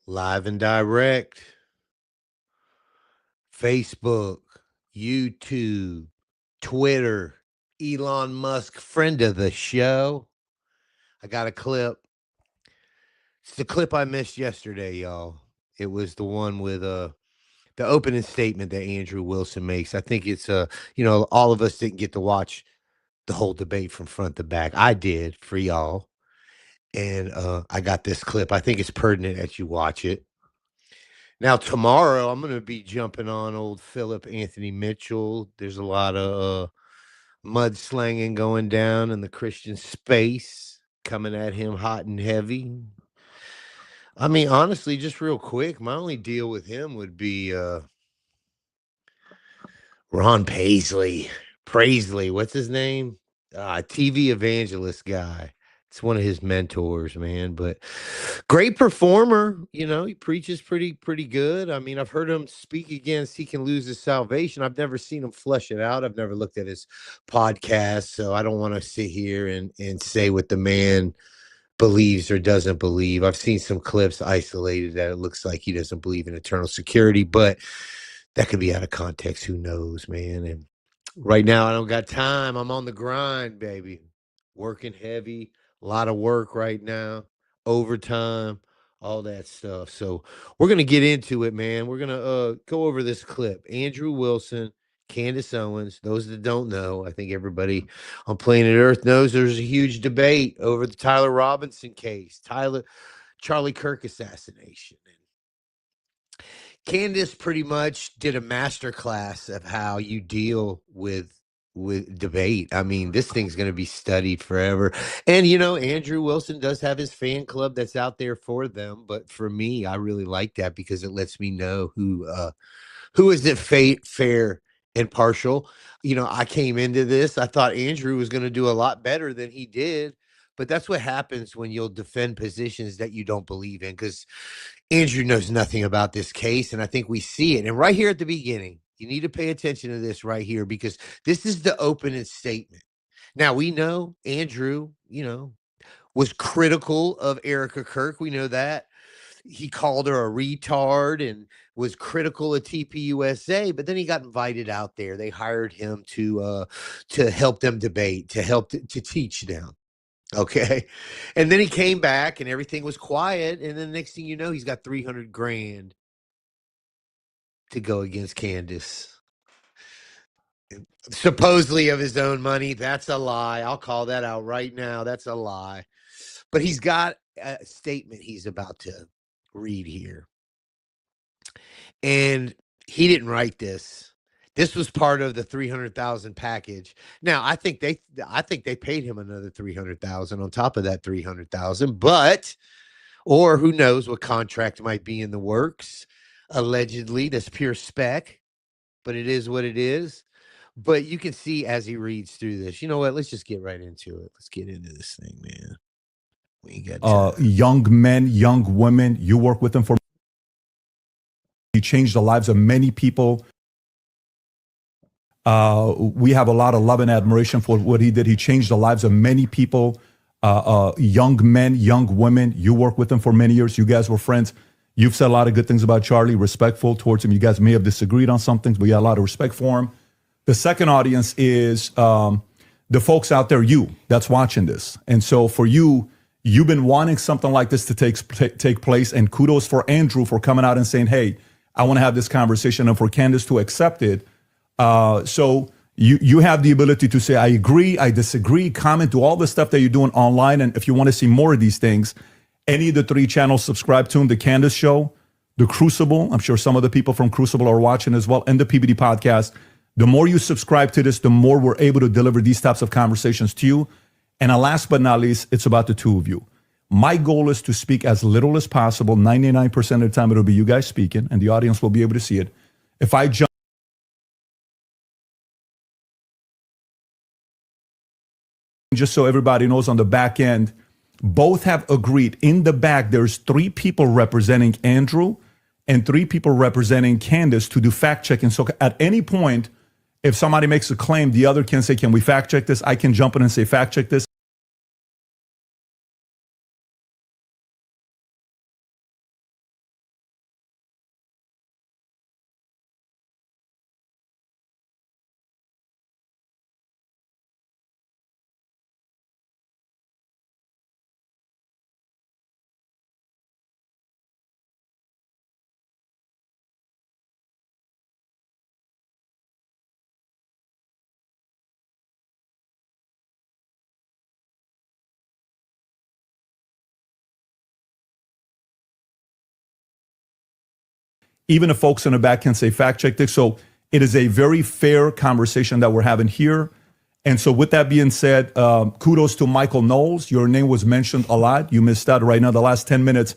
Live and direct, Facebook, YouTube, Twitter, Elon Musk, friend of the show. I got a clip. It's the clip I missed yesterday, y'all. It was the one with the opening statement that Andrew Wilson makes. I think it's all of us didn't get to watch the whole debate from front to back. I did for y'all. And I got this clip. I think it's pertinent that you watch it. Now tomorrow I'm gonna be jumping on old Philip Anthony Mitchell. There's a lot of mudslanging going down in the Christian space, coming at him hot and heavy. I mean, honestly, just real quick, my only deal with him would be Ron Paisley, what's his name? TV evangelist guy. It's one of his mentors, man. But great performer. He preaches pretty good. I mean, I've heard him speak against he can lose his salvation. I've never seen him flesh it out. I've never looked at his podcast, so I don't want to sit here and say what the man believes or doesn't believe. I've seen some clips isolated that it looks like he doesn't believe in eternal security, but that could be out of context. Who knows, man? And right now, I don't got time. I'm on the grind, baby. Working heavy, a lot of work right now, overtime, all that stuff. So we're gonna get into it, man. We're gonna go over this clip. Andrew Wilson, Candace Owens. Those that don't know, I think everybody on planet Earth knows there's a huge debate over the Tyler Robinson case, Charlie Kirk assassination. Candace pretty much did a master class of how you deal with debate. I mean, this thing's going to be studied forever. And Andrew Wilson does have his fan club that's out there for them, but for me, I really like that because it lets me know who is it fair and partial. I came into this, I thought Andrew was going to do a lot better than he did. But that's what happens when you'll defend positions that you don't believe in, because Andrew knows nothing about this case, and I think we see it. And right here at the beginning, you need to pay attention to this right here, because this is the opening statement. Now, we know Andrew, was critical of Erica Kirk. We know that. He called her a retard and was critical of TPUSA, but then he got invited out there. They hired him to help them debate, to teach them. Okay. And then he came back and everything was quiet. And then the next thing you know, he's got 300 grand to go against Candace. Supposedly of his own money. That's a lie. I'll call that out right now. That's a lie. But he's got a statement he's about to read here. And he didn't write this. This was part of the 300,000 package. Now, I think they paid him another 300,000 on top of that 300,000, or who knows what contract might be in the works. Allegedly, that's pure spec, but it is what it is. But you can see as he reads through this, you know what? Let's just get right into it. Let's get into this thing, man. We ain't got time. Young men, young women, you work with them for. He changed the lives of many people. We have a lot of love and admiration for what he did. He changed the lives of many people. Young men, young women, you work with him for many years. You guys were friends. You've said a lot of good things about Charlie, respectful towards him. You guys may have disagreed on some things, but you got a lot of respect for him. The second audience is the folks out there, you, that's watching this. And so for you, you've been wanting something like this to take place. And kudos for Andrew for coming out and saying, hey, I want to have this conversation, and for Candace to accept it. So you have the ability to say, I agree, I disagree, comment, do all the stuff that you're doing online. And if you want to see more of these things, any of the 3 channels, subscribe to them: The Candace Show, The Crucible. I'm sure some of the people from Crucible are watching as well, and the PBD Podcast. The more you subscribe to this, the more we're able to deliver these types of conversations to you. And last but not least, it's about the two of you. My goal is to speak as little as possible. 99% of the time, it'll be you guys speaking, and the audience will be able to see it. If I jump, just so everybody knows, on the back end, both have agreed. In the back, there's 3 people representing Andrew and 3 people representing Candace to do fact checking. So at any point, if somebody makes a claim, the other can say, can we fact check this? I can jump in and say, fact check this. Even the folks in the back can say fact check this. So it is a very fair conversation that we're having here. And so, with that being said, kudos to Michael Knowles. Your name was mentioned a lot. You missed out right now. The last 10 minutes,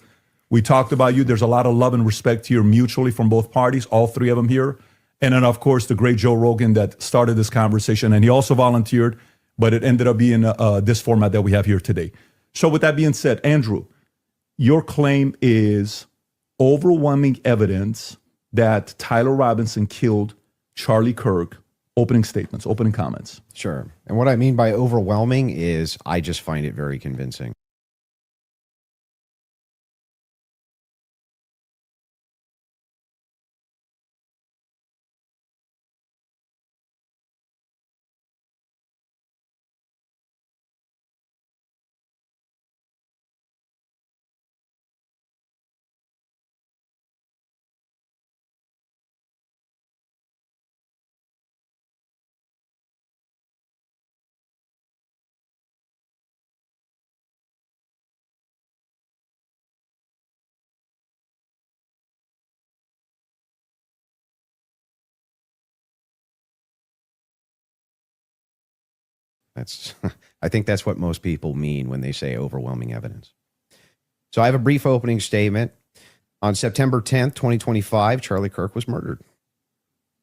we talked about you. There's a lot of love and respect here mutually from both parties, all three of them here. And then, of course, the great Joe Rogan that started this conversation. And he also volunteered, but it ended up being this format that we have here today. So, with that being said, Andrew, your claim is overwhelming evidence that Tyler Robinson killed Charlie Kirk. Opening statements, opening comments. Sure. And what I mean by overwhelming is I just find it very convincing. That's, I think that's what most people mean when they say overwhelming evidence. So I have a brief opening statement. On September 10th, 2025, Charlie Kirk was murdered.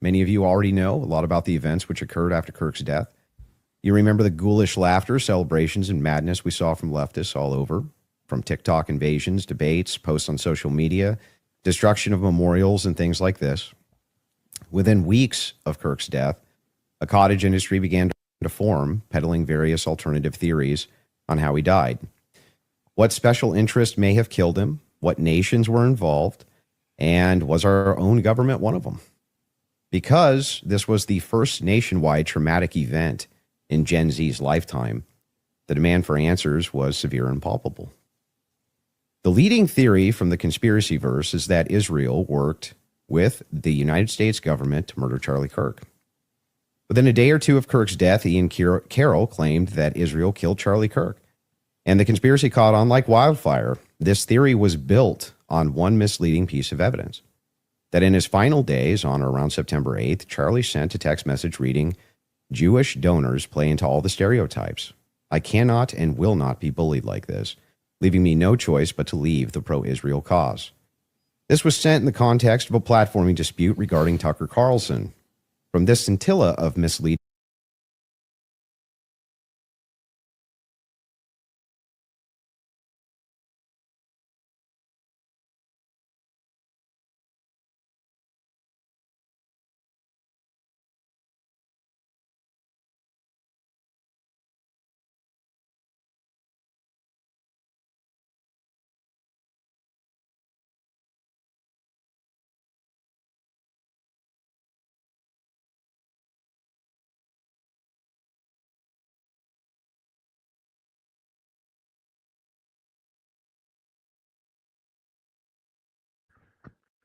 Many of you already know a lot about the events which occurred after Kirk's death. You remember the ghoulish laughter, celebrations, and madness we saw from leftists all over, from TikTok invasions, debates, posts on social media, destruction of memorials, and things like this. Within weeks of Kirk's death, a cottage industry began to form, peddling various alternative theories on how he died. What special interest may have killed him, what nations were involved, and was our own government one of them? Because this was the first nationwide traumatic event in Gen Z's lifetime, the demand for answers was severe and palpable. The leading theory from the conspiracy verse is that Israel worked with the United States government to murder Charlie Kirk. Within a day or two of Kirk's death, Ian Carroll claimed that Israel killed Charlie Kirk, and the conspiracy caught on like wildfire. This theory was built on one misleading piece of evidence, that in his final days, on or around September 8th, Charlie sent a text message reading, "Jewish donors play into all the stereotypes. I cannot and will not be bullied like this, leaving me no choice but to leave the pro-Israel cause." This was sent in the context of a platforming dispute regarding Tucker Carlson. From this scintilla of misleading,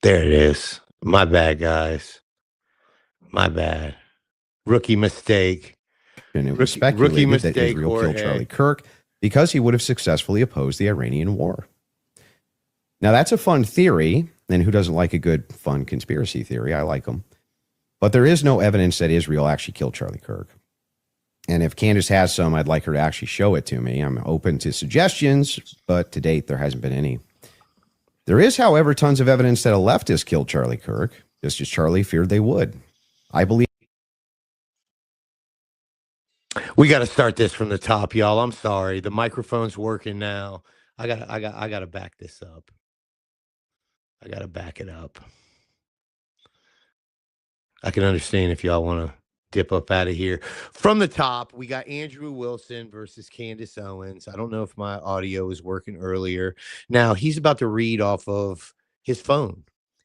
There it is. My bad, guys. My bad. Rookie mistake. and it was Rookie speculated that mistake, Israel killed Jorge. Charlie Kirk because he would have successfully opposed the Iranian war. Now, that's a fun theory, and who doesn't like a good, fun conspiracy theory? I like them. But there is no evidence that Israel actually killed Charlie Kirk. And if Candace has some, I'd like her to actually show it to me. I'm open to suggestions, but to date, there hasn't been any. There is, however, tons of evidence that a leftist killed Charlie Kirk, just as Charlie feared they would. I believe. We got to start this from the top, y'all. I'm sorry. The microphone's working now. I got to back this up. I got to back it up. I can understand if y'all want to dip up out of here. From the top, we got Andrew Wilson versus Candace Owens. I don't know if my audio was working earlier. Now, he's about to read off of his phone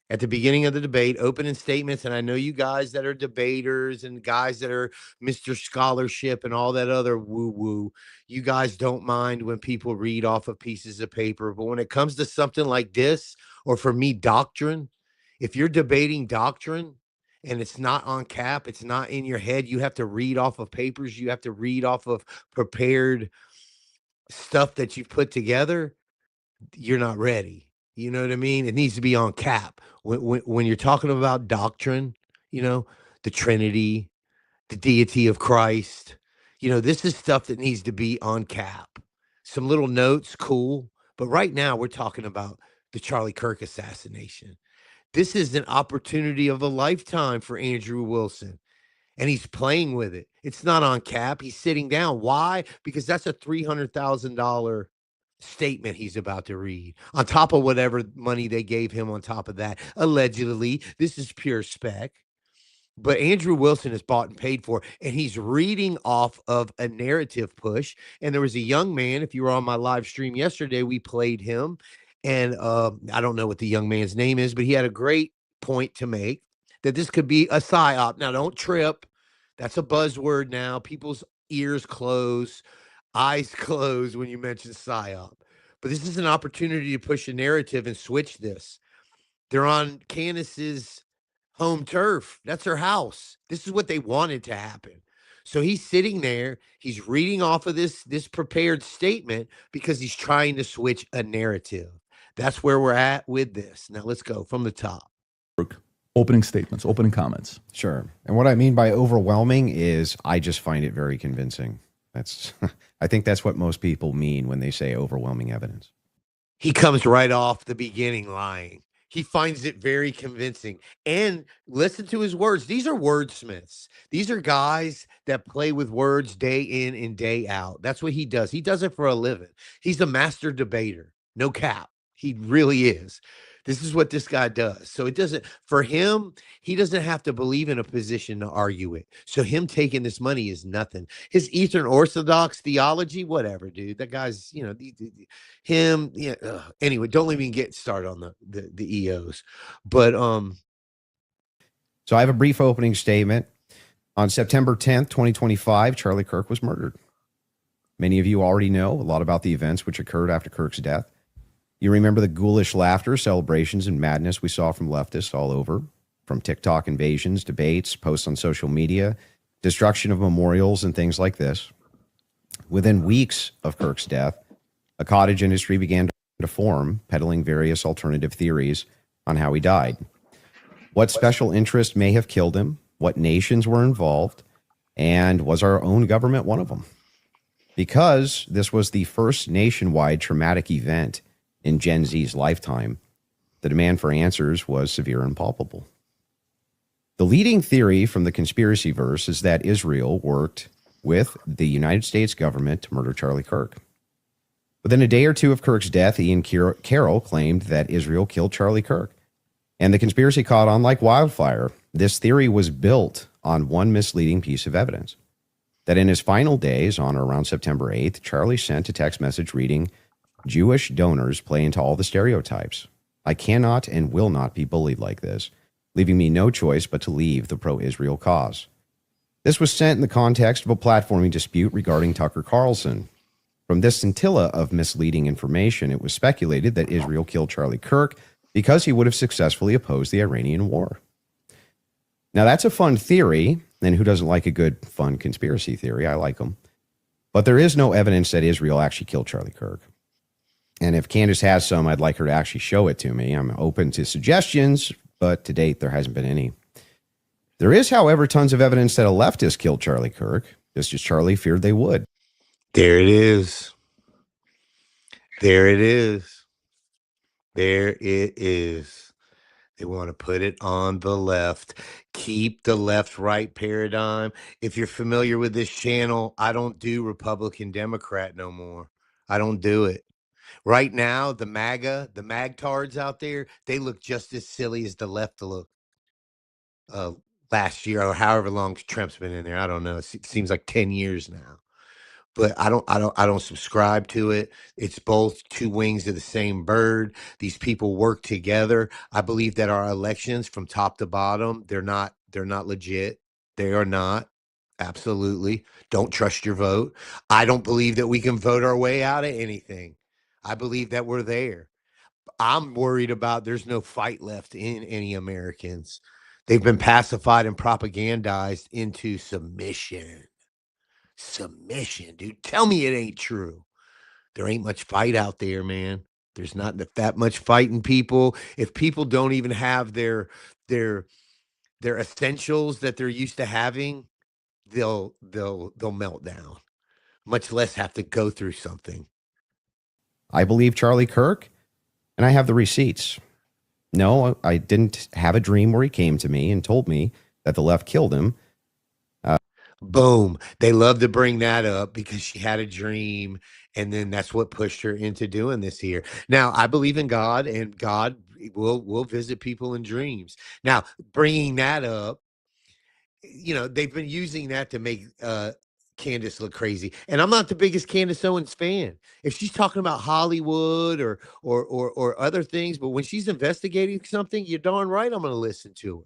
at the beginning of the debate, opening statements. And I know you guys that are debaters and guys that are Mr. Scholarship and all that other woo-woo, you guys don't mind when people read off of pieces of paper. But when it comes to something like this, or for me, doctrine, if you're debating doctrine, and it's not on cap, it's not in your head, you have to read off of papers, you have to read off of prepared stuff that you've put together, you're not ready. You know what I mean? It needs to be on cap. When you're talking about doctrine, you know, the Trinity, the deity of Christ, this is stuff that needs to be on cap. Some little notes, cool. But right now, we're talking about the Charlie Kirk assassination. This is an opportunity of a lifetime for Andrew Wilson, and he's playing with it. It's not on cap. He's sitting down. Why? Because that's a $300,000 statement he's about to read on top of whatever money they gave him on top of that. Allegedly, this is pure spec. But Andrew Wilson is bought and paid for, and he's reading off of a narrative push. And there was a young man, if you were on my live stream yesterday, we played him. And I don't know what the young man's name is, but he had a great point to make that this could be a psyop. Now, don't trip. That's a buzzword now. People's ears close, eyes close when you mention psyop. But this is an opportunity to push a narrative and switch this. They're on Candace's home turf. That's her house. This is what they wanted to happen. So he's sitting there, he's reading off of this prepared statement because he's trying to switch a narrative. That's where we're at with this. Now let's go from the top. Opening statements, opening comments. Sure. And what I mean by overwhelming is I just find it very convincing. That's I think that's what most people mean when they say overwhelming evidence. He comes right off the beginning lying. He finds it very convincing. And listen to his words. These are wordsmiths. These are guys that play with words day in and day out. That's what he does. He does it for a living. He's a master debater. No cap. He really is. This is what this guy does. So it doesn't, for him, he doesn't have to believe in a position to argue it. So him taking this money is nothing. His Eastern Orthodox theology, whatever, dude. That guy's, him. Yeah. Anyway, don't let me get started on the EOs. But So I have a brief opening statement. On September 10th, 2025, Charlie Kirk was murdered. Many of you already know a lot about the events which occurred after Kirk's death. You remember the ghoulish laughter, celebrations, and madness we saw from leftists all over, from TikTok invasions, debates, posts on social media, destruction of memorials, and things like this. Within weeks of Kirk's death, a cottage industry began to form, peddling various alternative theories on how he died. What special interest may have killed him, what nations were involved, and was our own government one of them? Because this was the first nationwide traumatic event in Gen Z's lifetime, the demand for answers was severe and palpable. The leading theory from the conspiracy verse is that Israel worked with the United States government to murder Charlie Kirk. Within a day or two of Kirk's death, Ian Carroll claimed that Israel killed Charlie Kirk, and the conspiracy caught on like wildfire. This theory was built on one misleading piece of evidence, that in his final days, on or around September 8th, Charlie sent a text message reading, "Jewish donors play into all the stereotypes. I cannot and will not be bullied like this, leaving me no choice but to leave the pro-Israel cause." This was sent in the context of a platforming dispute regarding Tucker Carlson. From this scintilla of misleading information, it was speculated that Israel killed Charlie Kirk because he would have successfully opposed the Iranian war. Now, that's a fun theory, and who doesn't like a good, fun conspiracy theory? I like them. But there is no evidence that Israel actually killed Charlie Kirk. And if Candace has some, I'd like her to actually show it to me. I'm open to suggestions, but to date, there hasn't been any. There is, however, tons of evidence that a leftist killed Charlie Kirk, just as Charlie feared they would. there it is. There it is. There it is. They want to put it on the left. Keep the left-right paradigm. If you're familiar with this channel, I don't do Republican Democrat no more. I don't do it. Right now, the magtards out there, they look just as silly as the left look last year or however long Trump's been in there. I don't know. It seems like 10 years now. But I don't subscribe to it. It's both two wings of the same bird. These people work together. I believe that our elections from top to bottom, they're not legit. They are not. Absolutely. Don't trust your vote. I don't believe that we can vote our way out of anything. I believe that we're there. I'm worried about there's no fight left in any Americans. They've been pacified and propagandized into submission. Submission, dude. Tell me it ain't true. There ain't much fight out there, man. There's not that much fighting people. If people don't even have their their essentials that they're used to having, they'll melt down, much less have to go through something. I believe Charlie Kirk, and I have the receipts. No, I didn't have a dream where he came to me and told me that the left killed him. Boom. They love to bring that up because she had a dream, and then that's what pushed her into doing this here. Now, I believe in God, and God will visit people in dreams. Now, bringing that up, they've been using that to make Candace look crazy. And I'm not the biggest Candace Owens fan. If she's talking about Hollywood or other things, but when she's investigating something, you're darn right I'm going to listen to her.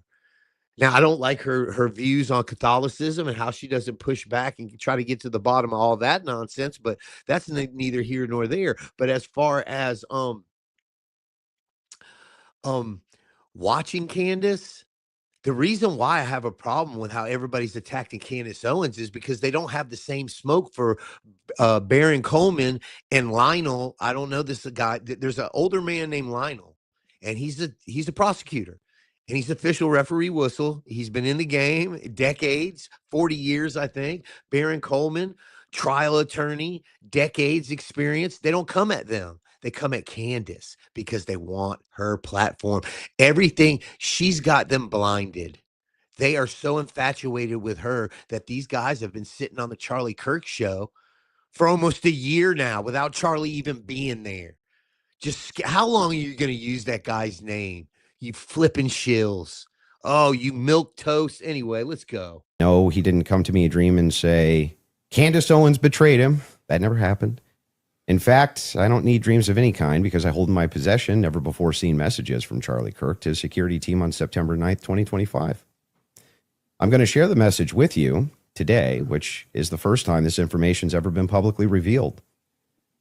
Now, I don't like her views on Catholicism and how she doesn't push back and try to get to the bottom of all that nonsense, but that's neither here nor there. But as far as watching Candace, the reason why I have a problem with how everybody's attacking Candace Owens is because they don't have the same smoke for Baron Coleman and Lionel. I don't know this guy. There's an older man named Lionel, and he's a prosecutor, and he's official referee whistle. He's been in the game decades, 40 years, I think. Baron Coleman, trial attorney, decades experience. They don't come at them. They come at Candace because they want her platform. Everything, she's got them blinded. They are so infatuated with her that these guys have been sitting on the Charlie Kirk show for almost a year now without Charlie even being there. Just how long are you going to use that guy's name? You flipping shills. Oh, you milk toast. Anyway, let's go. No, he didn't come to me a dream and say, Candace Owens betrayed him. That never happened. In fact, I don't need dreams of any kind because I hold in my possession never before seen messages from Charlie Kirk to his security team on September 9th, 2025. I'm going to share the message with you today, which is the first time this information's ever been publicly revealed.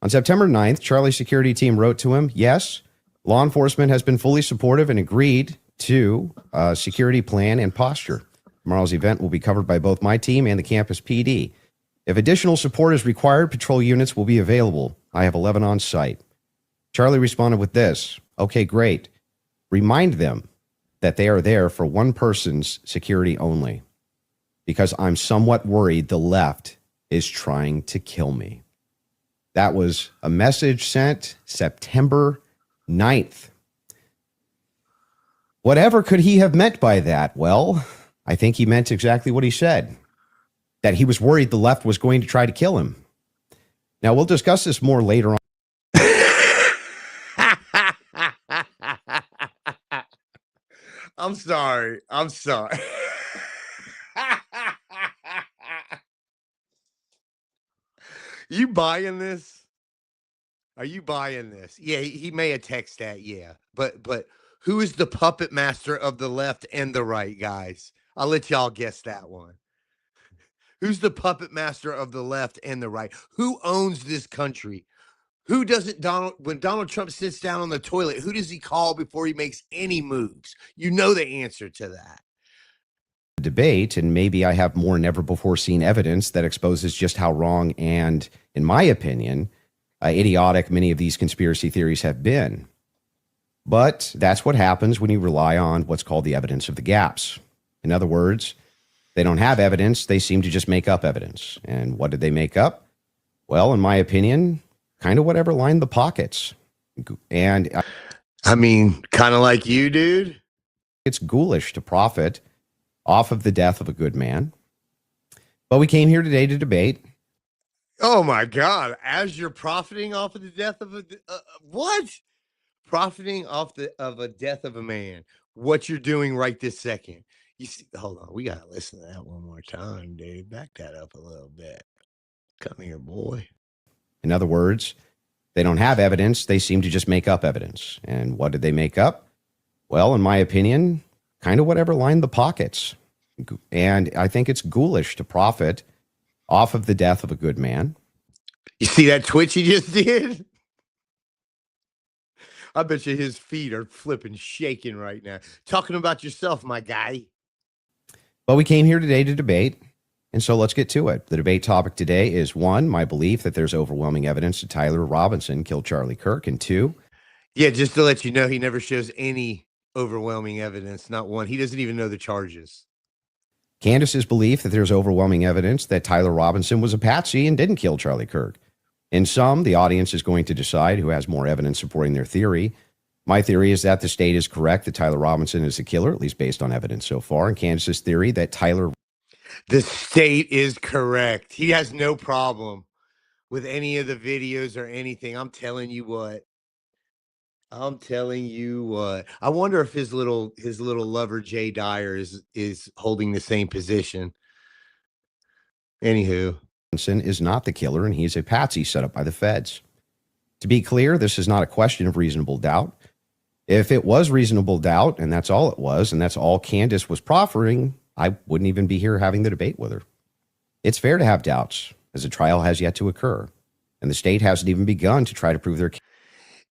On September 9th, Charlie's security team wrote to him, yes, law enforcement has been fully supportive and agreed to a security plan and posture. Tomorrow's event will be covered by both my team and the campus PD. If additional support is required, patrol units will be available. I have 11 on site. Charlie responded with this. Okay, great. Remind them that they are there for one person's security only because I'm somewhat worried the left is trying to kill me. That was a message sent September 9th. Whatever could he have meant by that? Well, I think he meant exactly what he said. That he was worried the left was going to try to kill him. Now, we'll discuss this more later on. I'm sorry. You buying this? Are you buying this? Yeah, he may have texted that, yeah. But who is the puppet master of the left and the right, guys? I'll let y'all guess that one. Who's the puppet master of the left and the right? Who owns this country? Who doesn't when Donald Trump sits down on the toilet, who does he call before he makes any moves? You know the answer to that. Debate, and maybe I have more never before seen evidence that exposes just how wrong and, in my opinion, idiotic many of these conspiracy theories have been. But that's what happens when you rely on what's called the evidence of the gaps. In other words, they don't have evidence. They seem to just make up evidence. And what did they make up? Well, in my opinion, kind of whatever lined the pockets. And I mean, kind of like you, dude. It's ghoulish to profit off of the death of a good man. But we came here today to debate. Oh my God. As you're profiting off of the death of what? Profiting off of a death of a man. What you're doing right this second. You see, hold on. We got to listen to that one more time, dude. Back that up a little bit. Come here, boy. In other words, they don't have evidence. They seem to just make up evidence. And what did they make up? Well, in my opinion, kind of whatever lined the pockets. And I think it's ghoulish to profit off of the death of a good man. You see that twitch he just did? I bet you his feet are flipping, shaking right now. Talking about yourself, my guy. But we came here today to debate, and so let's get to it. The debate topic today is, one, my belief that there's overwhelming evidence that Tyler Robinson killed Charlie Kirk, and two, Yeah, just to let you know, he never shows any overwhelming evidence, not one. He doesn't even know the charges. Candace's belief that there's overwhelming evidence that Tyler Robinson was a patsy and didn't kill Charlie Kirk. In sum, the audience is going to decide who has more evidence supporting their theory. My theory is that the state is correct that Tyler Robinson is the killer, at least based on evidence so far, and Candace's theory that Tyler The state is correct. He has no problem with any of the videos or anything. I'm telling you what. I'm telling you what. I wonder if his little lover Jay Dyer is holding the same position. Anywho, Robinson is not the killer and he's a patsy set up by the feds. To be clear, this is not a question of reasonable doubt. If it was reasonable doubt, and that's all it was, and that's all Candace was proffering, I wouldn't even be here having the debate with her. It's fair to have doubts, as a trial has yet to occur, and the state hasn't even begun to try to prove their case.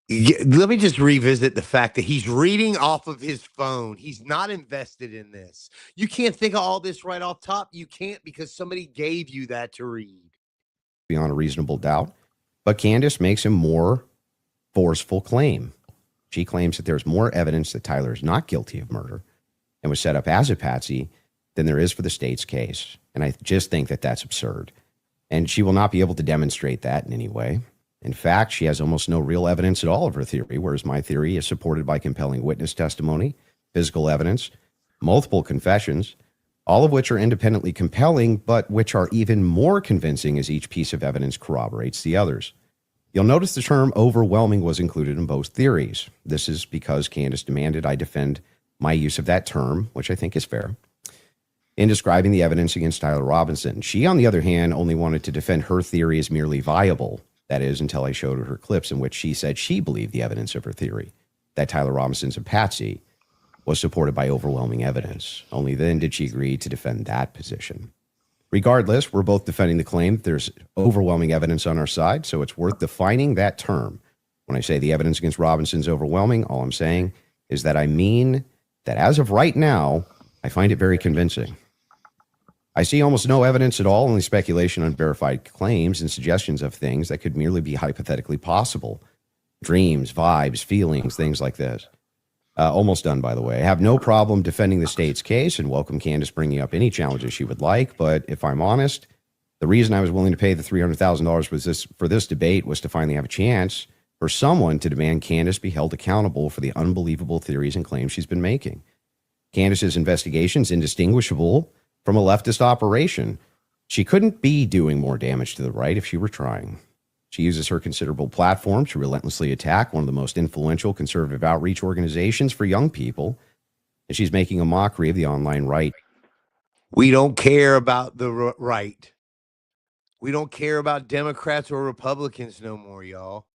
let me just revisit the fact that he's reading off of his phone. He's not invested in this. You can't think of all this right off top. You can't because somebody gave you that to read. Beyond a reasonable doubt, but Candace makes a more forceful claim. She claims that there's more evidence that Tyler is not guilty of murder and was set up as a patsy than there is for the state's case. And I just think that that's absurd. And she will not be able to demonstrate that in any way. In fact, she has almost no real evidence at all of her theory, whereas my theory is supported by compelling witness testimony, physical evidence, multiple confessions, all of which are independently compelling, but which are even more convincing as each piece of evidence corroborates the others. You'll notice the term overwhelming was included in both theories. This is because Candace demanded I defend my use of that term, which I think is fair, in describing the evidence against Tyler Robinson. She, on the other hand, only wanted to defend her theory as merely viable. That is, until I showed her clips in which she said she believed the evidence of her theory, that Tyler Robinson's a patsy, was supported by overwhelming evidence. Only then did she agree to defend that position. Regardless, we're both defending the claim that there's overwhelming evidence on our side, so it's worth defining that term. When I say the evidence against Robinson's overwhelming, all I'm saying is that I mean that as of right now, I find it very convincing. I see almost no evidence at all, only speculation on verified claims and suggestions of things that could merely be hypothetically possible. Dreams, vibes, feelings, things like this. Almost done, by the way. I have no problem defending the state's case and welcome Candace bringing up any challenges she would like. But if I'm honest, the reason I was willing to pay the $300,000 for this debate was to finally have a chance for someone to demand Candace be held accountable for the unbelievable theories and claims she's been making. Candace's investigation is indistinguishable from a leftist operation. She couldn't be doing more damage to the right if she were trying. She uses her considerable platform to relentlessly attack one of the most influential conservative outreach organizations for young people, and she's making a mockery of the online right. We don't care about the right. We don't care about Democrats or Republicans no more, y'all.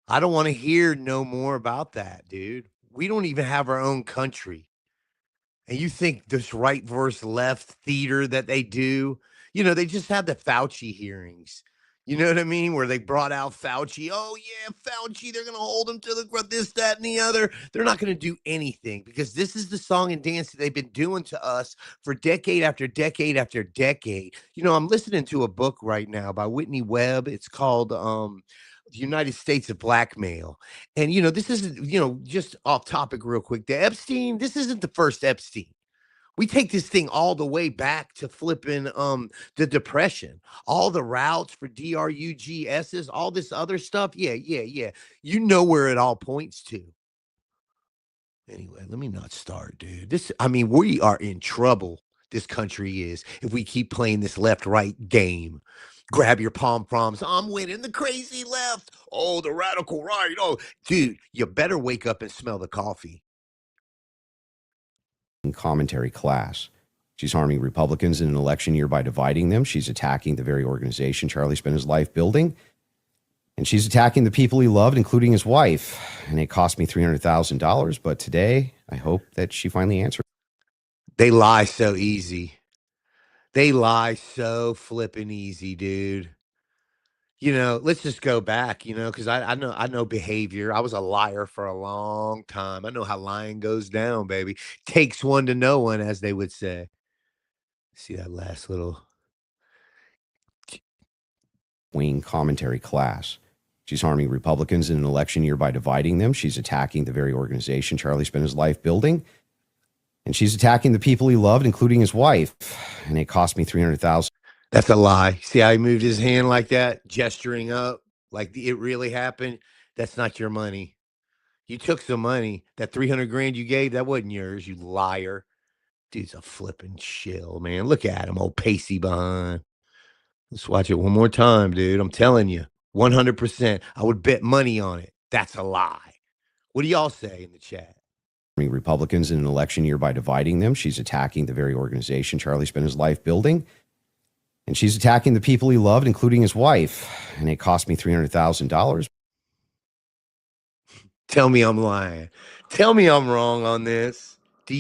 I don't want to hear no more about that, dude. We don't even have our own country. And you think this right versus left theater that they do, they just had the Fauci hearings. You know what I mean? Where they brought out Fauci. Oh, yeah, Fauci, they're going to hold him to the this, that, and the other. They're not going to do anything because this is the song and dance that they've been doing to us for decade after decade after decade. I'm listening to a book right now by Whitney Webb. It's called The United States of Blackmail. And, this isn't, just off topic real quick. The Epstein, this isn't the first Epstein. We take this thing all the way back to flipping the depression, all the routes for DRUGSs, all this other stuff. Yeah, yeah, yeah. You know where it all points to. Anyway, let me not start, dude. We are in trouble. This country is if we keep playing this left-right game. Grab your pom-poms. I'm winning the crazy left. Oh, the radical right. Oh, dude, you better wake up and smell the coffee. Commentary class. She's harming Republicans in an election year by dividing them. She's attacking the very organization Charlie spent his life building. And she's attacking the people he loved, including his wife. And it cost me $300,000. But today, I hope that she finally answered. They lie so easy. They lie so flippin' easy, dude. Let's just go back, because I know behavior. I was a liar for a long time. I know how lying goes down, baby. Takes one to know one, as they would say. See that last little Wing commentary class. She's harming Republicans in an election year by dividing them. She's attacking the very organization Charlie spent his life building. And she's attacking the people he loved, including his wife. And it cost me $300,000. That's a lie. See how he moved his hand like that, gesturing up, like it really happened? That's not your money. You took some money. That 300 grand you gave, that wasn't yours, you liar. Dude's a flipping shill, man. Look at him, old pacey behind. Let's watch it one more time, dude. I'm telling you, 100%. I would bet money on it. That's a lie. What do y'all say in the chat? Republicans in an election year by dividing them. She's attacking the very organization Charlie spent his life building. And she's attacking the people he loved, including his wife. And it cost me $300,000. Tell me I'm lying. Tell me I'm wrong on this. Do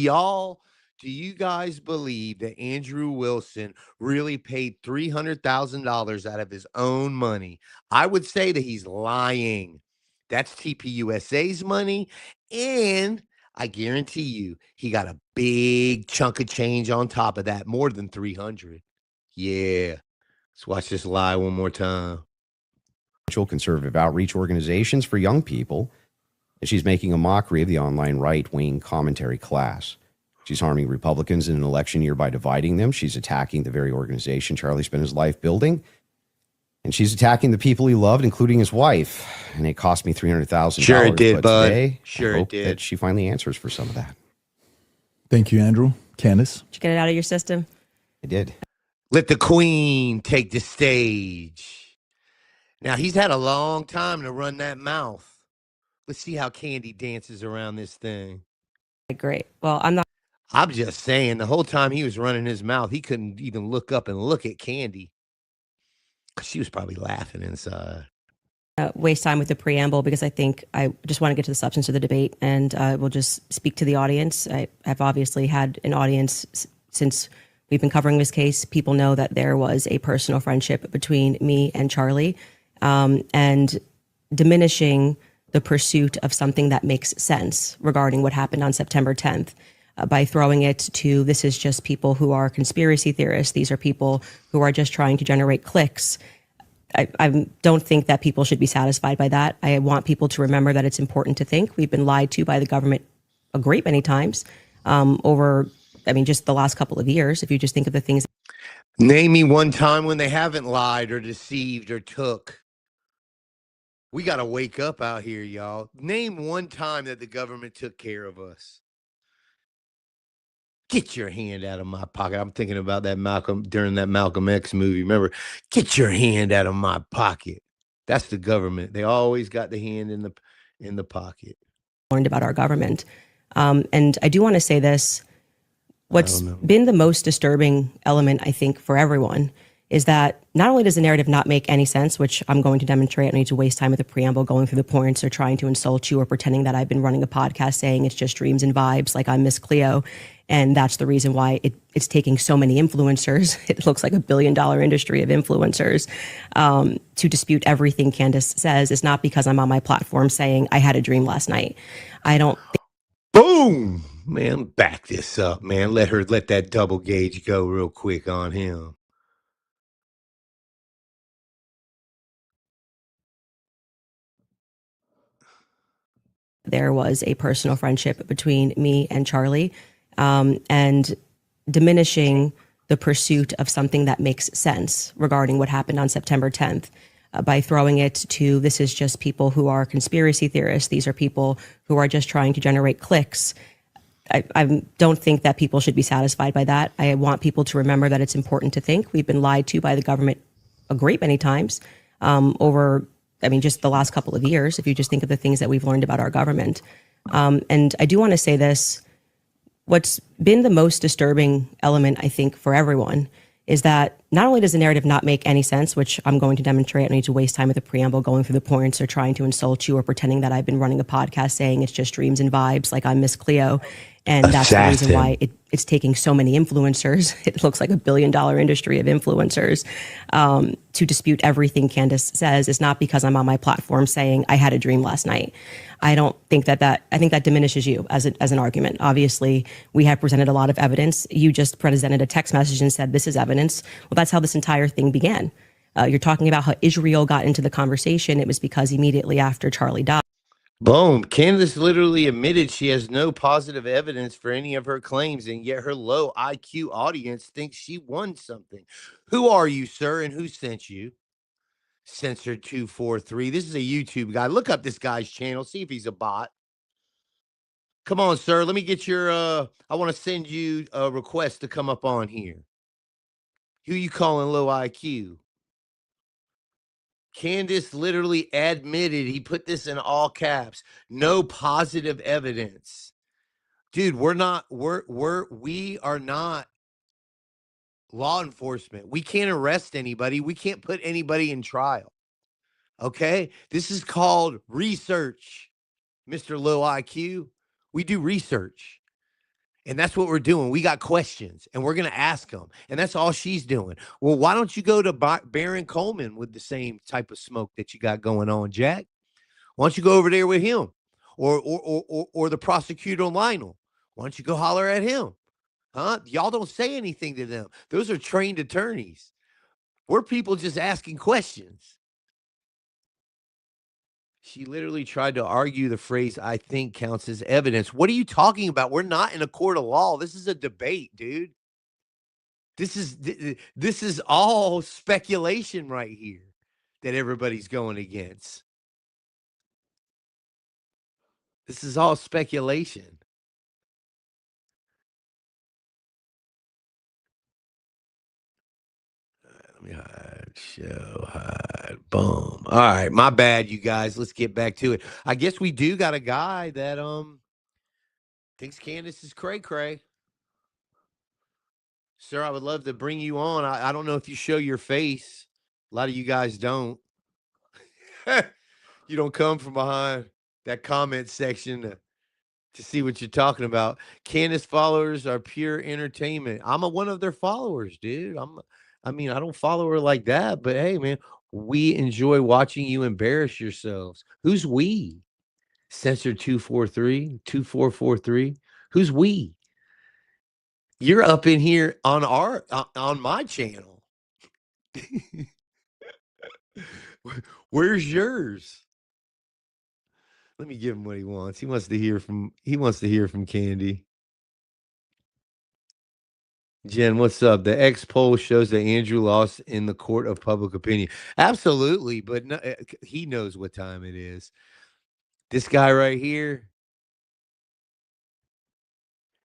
you guys believe that Andrew Wilson really paid $300,000 out of his own money? I would say that he's lying. That's TPUSA's money. And I guarantee you, he got a big chunk of change on top of that, more than 300. Yeah. Let's watch this lie one more time. Conservative outreach organizations for young people. And she's making a mockery of the online right-wing commentary class. She's harming Republicans in an election year by dividing them. She's attacking the very organization Charlie spent his life building. And she's attacking the people he loved, including his wife. And it cost me $300,000. Sure it did, bud. Today, sure I hope it did. that she finally answers for some of that. Thank you, Andrew. Candace? Did you get it out of your system? I did. Let the queen take the stage. Now, he's had a long time to run that mouth. Let's see how Candy dances around this thing. Great. Well, I'm just saying, the whole time he was running his mouth, he couldn't even look up and look at Candy. She was probably laughing inside. waste time with the preamble because I think I just want to get to the substance of the debate, and we'll just speak to the audience. I have obviously had an audience since we've been covering this case. People know that there was a personal friendship between me and Charlie, and diminishing the pursuit of something that makes sense regarding what happened on September 10th. By throwing it to, this is just people who are conspiracy theorists. These are people who are just trying to generate clicks. I don't think that people should be satisfied by that. I want people to remember that it's important to think. We've been lied to by the government a great many times over, just the last couple of years. If you just think of the things. Name me one time when they haven't lied or deceived or took. We got to wake up out here, y'all. Name one time that the government took care of us. Get your hand out of my pocket. I'm thinking about that during that Malcolm X movie. Remember, get your hand out of my pocket. That's the government. They always got the hand in the pocket. Learned about our government. And I do want to say this. What's been the most disturbing element, I think, for everyone is that not only does the narrative not make any sense, which I'm going to demonstrate, I don't need to waste time with the preamble going through the points or trying to insult you or pretending that I've been running a podcast saying it's just dreams and vibes like I'm Miss Cleo. And that's the reason why it's taking so many influencers. It looks like $1 billion industry of influencers to dispute everything Candace says. It's not because I'm on my platform saying I had a dream last night. I don't think. Boom! Man, back this up, man. Let that double gauge go real quick on him. There was a personal friendship between me and Charlie, and diminishing the pursuit of something that makes sense regarding what happened on September 10th. By throwing it to, this is just people who are conspiracy theorists. These are people who are just trying to generate clicks. I don't think that people should be satisfied by that. I want people to remember that it's important to think. We've been lied to by the government a great many times over, just the last couple of years, if you just think of the things that we've learned about our government. And I do want to say this. What's been the most disturbing element, I think, for everyone is that not only does the narrative not make any sense, which I'm going to demonstrate, I don't need to waste time with the preamble going through the points or trying to insult you or pretending that I've been running a podcast saying it's just dreams and vibes like I'm Miss Cleo. And that's the reason why it's taking so many influencers. It looks like $1 billion industry of influencers to dispute everything Candace says. It's not because I'm on my platform saying I had a dream last night. I don't think I think that diminishes you as an argument. Obviously, we have presented a lot of evidence. You just presented a text message and said, this is evidence. Well, that's how this entire thing began. You're talking about how Israel got into the conversation. It was because immediately after Charlie died. Boom. Candace literally admitted she has no positive evidence for any of her claims, and yet her low IQ audience thinks she won something. Who are you, sir, and who sent you? Censor243. This is a YouTube guy. Look up this guy's channel. See if he's a bot. Come on, sir. Let me get your I want to send you a request to come up on here. Who you calling low IQ? Candace literally admitted, he put this in all caps, no positive evidence. Dude, we are not law enforcement. We can't arrest anybody. We can't put anybody in trial. Okay? This is called research, Mr. Low IQ. We do research. And that's what we're doing. We got questions and we're going to ask them. And that's all she's doing. Well, why don't you go to Baron Coleman with the same type of smoke that you got going on, Jack? Why don't you go over there with him or the prosecutor Lionel? Why don't you go holler at him? Huh? Y'all don't say anything to them. Those are trained attorneys. We're people just asking questions. She literally tried to argue the phrase, I think, counts as evidence. What are you talking about? We're not in a court of law. This is a debate, dude. This is all speculation right here that everybody's going against. This is all speculation. Let me hide, show, hide, boom. All right, my bad, you guys. Let's get back to it. I guess we do got a guy that thinks Candace is cray cray. Sir, I would love to bring you on. I don't know if you show your face. A lot of you guys don't. You don't come from behind that comment section to see what you're talking about. Candace followers are pure entertainment. I'm one of their followers, dude. I mean, I don't follow her like that, but hey, man, we enjoy watching you embarrass yourselves. Who's we? Censor 2443. Who's we? You're up in here on on my channel. Where's yours? Let me give him what he wants. He wants to hear from Candy. Jen, what's up? The X poll shows that Andrew lost in the court of public opinion. Absolutely, but no, he knows what time it is. This guy right here.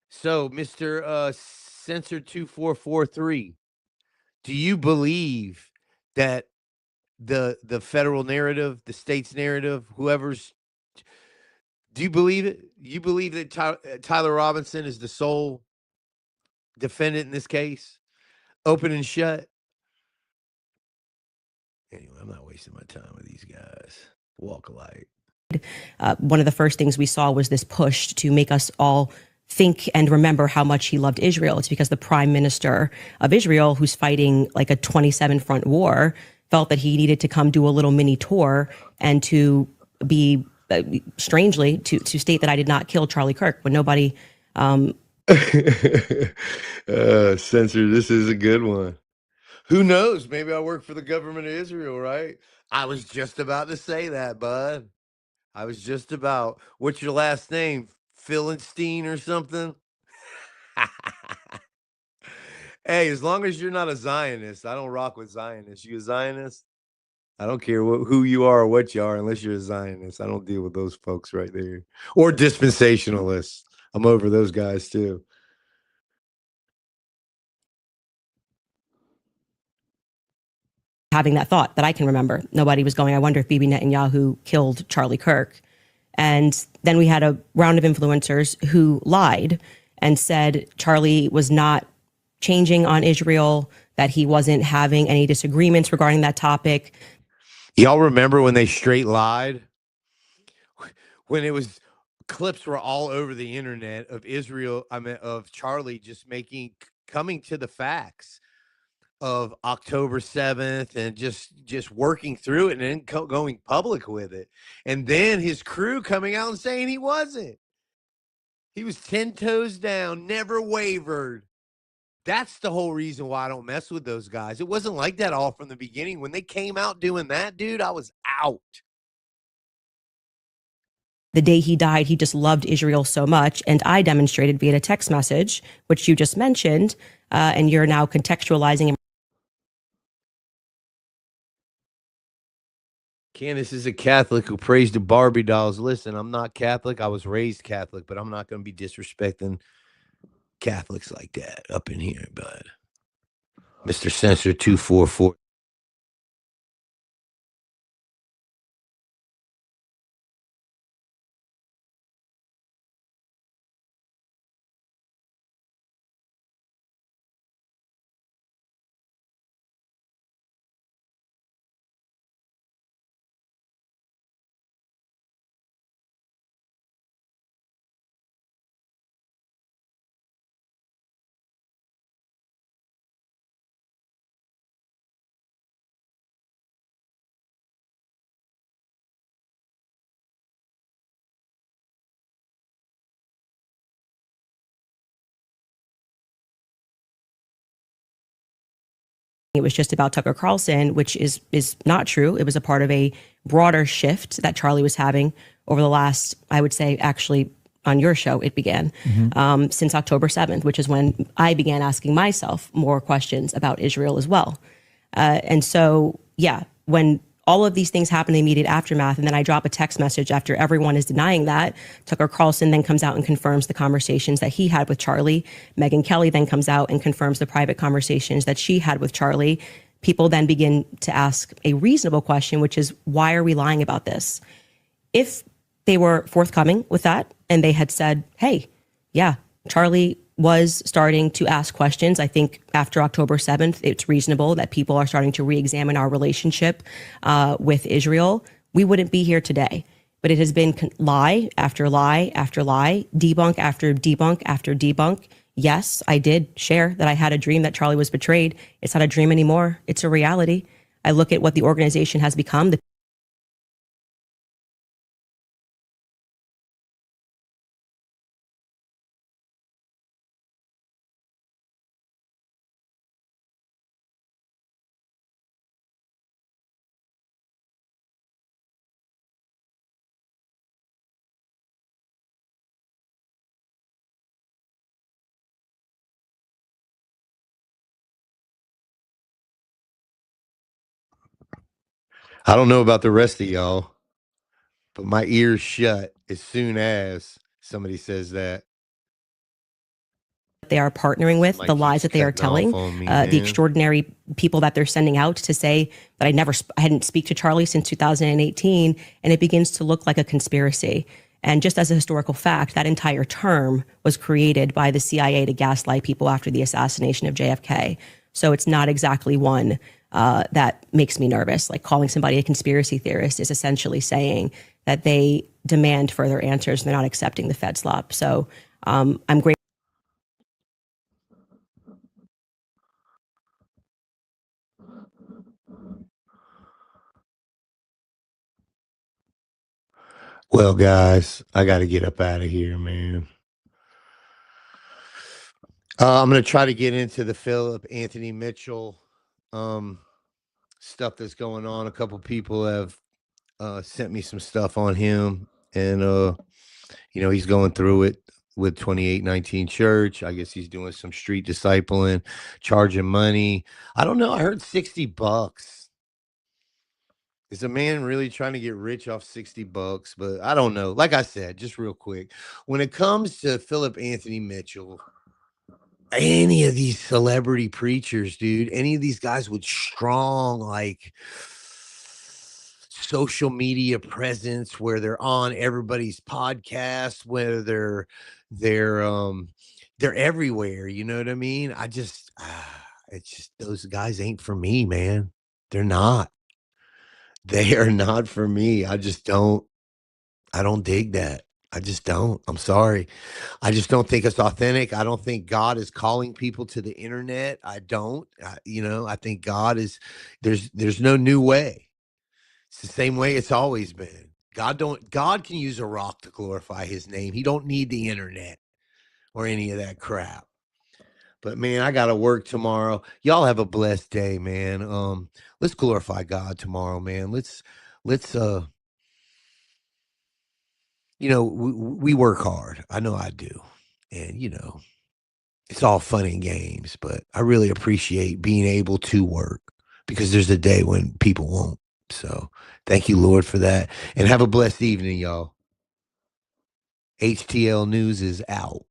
So, Mr. Censor 2443, do you believe that the federal narrative, the state's narrative, whoever's do you believe it? You believe that Tyler Robinson is the sole defendant in this case? Open and shut. Anyway, I'm not wasting my time with these guys. Walk a light. One of the first things we saw was this push to make us all think and remember how much he loved Israel. It's because the prime minister of Israel, who's fighting like a 27 front war, felt that he needed to come do a little mini tour and to be strangely to state that I did not kill Charlie Kirk when nobody. Censor, this is a good one. Who knows? Maybe I work for the government of Israel, right? I was just about to say that, bud. I was just about. What's your last name? Philistine or something? Hey, as long as you're not a Zionist, I don't rock with Zionists. You a Zionist? I don't care who you are or what you are, unless you're a Zionist. I don't deal with those folks right there. Or dispensationalists. I'm over those guys too. Having that thought that I can remember. Nobody was going, I wonder if Bibi Netanyahu killed Charlie Kirk. And then we had a round of influencers who lied and said Charlie was not changing on Israel, that he wasn't having any disagreements regarding that topic. Y'all remember when they straight lied? When it was clips were all over the internet of Israel, of Charlie just coming to the facts of October 7th and just working through it and then going public with it. And then his crew coming out and saying he wasn't. He was 10 toes down, never wavered. That's the whole reason why I don't mess with those guys. It wasn't like that all from the beginning. When they came out doing that, dude, I was out. The day he died, he just loved Israel so much. And I demonstrated via a text message, which you just mentioned, and you're now contextualizing. Candace is a Catholic who prays to Barbie dolls. Listen, I'm not Catholic. I was raised Catholic, but I'm not going to be disrespecting Catholics like that up in here, bud. Mr. Censor 244. It was just about Tucker Carlson, which is not true. It was a part of a broader shift that Charlie was having over the last, I would say, actually on your show, it began since October 7th, which is when I began asking myself more questions about Israel as well. And so, yeah, when all of these things happen in the immediate aftermath, and then I drop a text message after everyone is denying that, Tucker Carlson then comes out and confirms the conversations that he had with Charlie. Megyn Kelly then comes out and confirms the private conversations that she had with Charlie. People then begin to ask a reasonable question, which is, why are we lying about this? If they were forthcoming with that and they had said, hey, yeah, Charlie was starting to ask questions. I think after October 7th, it's reasonable that people are starting to re-examine our relationship with Israel. We wouldn't be here today. But it has been lie after lie after lie, debunk after debunk after debunk. Yes, I did share that I had a dream that Charlie was betrayed. It's not a dream anymore. It's a reality. I look at what the organization has become. I don't know about the rest of y'all, but my ears shut as soon as somebody says that. They are partnering with, Somebody the lies keeps that they are cutting off telling, on me, the man. extraordinary people that they're sending out to say that I hadn't speak to Charlie since 2018, and it begins to look like a conspiracy. And just as a historical fact, that entire term was created by the CIA to gaslight people after the assassination of JFK. So it's not exactly one that makes me nervous. Like, calling somebody a conspiracy theorist is essentially saying that they demand further answers and they're not accepting the Fed slop. So I'm grateful. Well, guys, I got to get up out of here, man. I'm going to try to get into the Philip Anthony Mitchell stuff that's going on. A couple people have sent me some stuff on him, and he's going through it with 2819 Church. I guess he's doing some street discipling, charging money. I don't know. I heard $60. Is a man really trying to get rich off $60? But I don't know. Like I said, just real quick, when it comes to Philip Anthony Mitchell, any of these celebrity preachers, dude, any of these guys with strong, like, social media presence where they're on everybody's podcast, where they're everywhere, you know what I mean? It's just, those guys ain't for me, man. They're not. They are not for me. I don't dig that. I just don't. I'm sorry. I just don't think it's authentic. I don't think God is calling people to the internet. I don't. I think God is there's no new way. It's the same way it's always been. God can use a rock to glorify his name. He don't need the internet or any of that crap. But man, I gotta work tomorrow. Y'all have a blessed day, man. Let's glorify God tomorrow, man. Let's we work hard. I know I do. And it's all fun and games, but I really appreciate being able to work because there's a day when people won't. So thank you, Lord, for that. And have a blessed evening, y'all. HTL News is out.